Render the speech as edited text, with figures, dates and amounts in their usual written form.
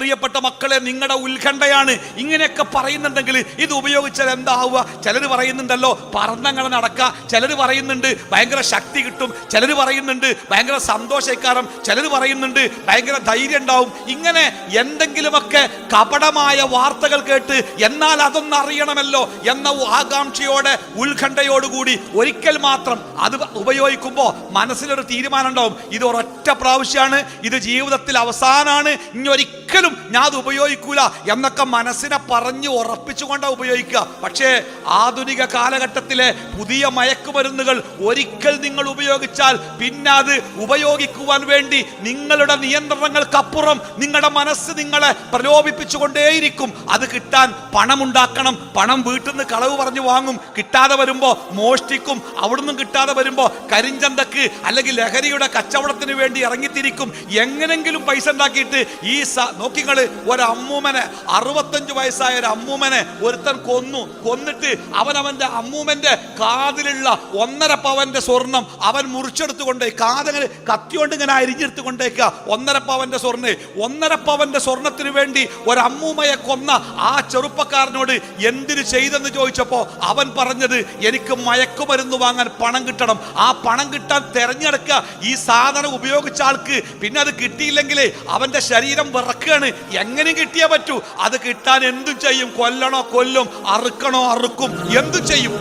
പ്രിയപ്പെട്ട മക്കളെ, നിങ്ങളുടെ ഉത്കണ്ഠയാണ് ഇങ്ങനെയൊക്കെ പറയുന്നുണ്ടെങ്കിൽ ഇത് ഉപയോഗിച്ചാൽ എന്താവുക? ചിലർ പറയുന്നുണ്ടല്ലോ പറന്നങ്ങനെ നടക്കുക, ചിലർ പറയുന്നുണ്ട് ഭയങ്കര ശക്തി കിട്ടും, ചിലർ പറയുന്നുണ്ട് ഭയങ്കര സന്തോഷക്കാരം, ചിലർ പറയുന്നുണ്ട് ഭയങ്കര ധൈര്യം ഉണ്ടാവും. ഇങ്ങനെ എന്തെങ്കിലുമൊക്കെ കപടമായ വാർത്തകൾ കേട്ട് എന്നാൽ അതൊന്നും അറിയണമല്ലോ എന്ന ആകാംക്ഷയോടെ ഉത്കണ്ഠയോടുകൂടി ഒരിക്കൽ മാത്രം അത് ഉപയോഗിക്കുമ്പോൾ മനസ്സിലൊരു തീരുമാനം ഉണ്ടാവും, ഇത് ഒരൊറ്റ പ്രാവശ്യമാണ്, ഇത് ജീവിതത്തിൽ അവസാനമാണ്, ഇനി ഒരിക്കലും ഞാൻ അത് ഉപയോഗിക്കൂല എന്നൊക്കെ മനസ്സിനെ പറഞ്ഞ് ഉറപ്പിച്ചുകൊണ്ടാണ് ഉപയോഗിക്കുക. പക്ഷേ ആധുനിക കാലഘട്ടത്തിലെ പുതിയ മയക്കുമരുന്നുകൾ ഒരിക്കൽ നിങ്ങൾ ഉപയോഗിച്ചാൽ പിന്നെ അത് ഉപയോഗിക്കുവാൻ വേണ്ടി നിങ്ങളുടെ നിയന്ത്രണങ്ങൾക്കപ്പുറം നിങ്ങളുടെ മനസ്സ് നിങ്ങളെ പ്രലോഭിപ്പിച്ചുകൊണ്ടേയിരിക്കും. അത് കിട്ടാൻ പണമുണ്ടാക്കണം, പണം വീട്ടിൽ നിന്ന് കളവ് പറഞ്ഞു വാങ്ങും, കിട്ടാതെ വരുമ്പോൾ മോഷ്ടിക്കും, അവിടുന്ന് കിട്ടാതെ വരുമ്പോൾ കരിഞ്ചന്തക്ക് അല്ലെങ്കിൽ ലഹരിയുടെ കച്ചവടത്തിന് വേണ്ടി ഇറങ്ങിത്തിരിക്കും. എങ്ങനെങ്കിലും പൈസ ഉണ്ടാക്കിയിട്ട് ഈ നോക്കിങ്ങള് ഒരമ്മൂമ്മനെ 65 വയസ്സായ ഒരു അമ്മൂമ്മനെ ഒരുത്തൻ കൊന്നിട്ട് അവന്റെ അമ്മൂമ്മന്റെ കാതിലുള്ള 1.5 പവന്റെ സ്വർണം അവൻ മുറിച്ചെടുത്ത് കൊണ്ടേ കാതങ്ങനെ കത്തിയോണ്ട് ഇങ്ങനെ അരിഞ്ഞെടുത്ത് കൊണ്ടേക്കുക. 1.5 പവന്റെ സ്വർണ്ണം, 1.5 പവന്റെ സ്വർണത്തിന് വേണ്ടി ഒരമ്മൂമ്മയെ കൊന്ന ആ ചെറുപ്പക്കാരനോട് എന്തിനു ചെയ്തെന്ന് ചോദിച്ചപ്പോ അവൻ പറഞ്ഞത്, എനിക്ക് മയക്കുമരുന്ന് വാങ്ങാൻ പണം കിട്ടണം, ആ പണം കിട്ടാൻ തെരഞ്ഞെടുക്കുക. ഈ സാധനം ഉപയോഗിച്ച ആൾക്ക് പിന്നെ അത് കിട്ടിയില്ലെങ്കിൽ അവന്റെ ശരീരം വിറക്കുകയാണ്, എങ്ങനെ കിട്ടിയേ പറ്റൂ. അത് കിട്ടാൻ എന്തും ചെയ്യും, കൊല്ലണോ കൊല്ലും, അറുക്കണോ അറുക്കും, എന്തും ചെയ്യും.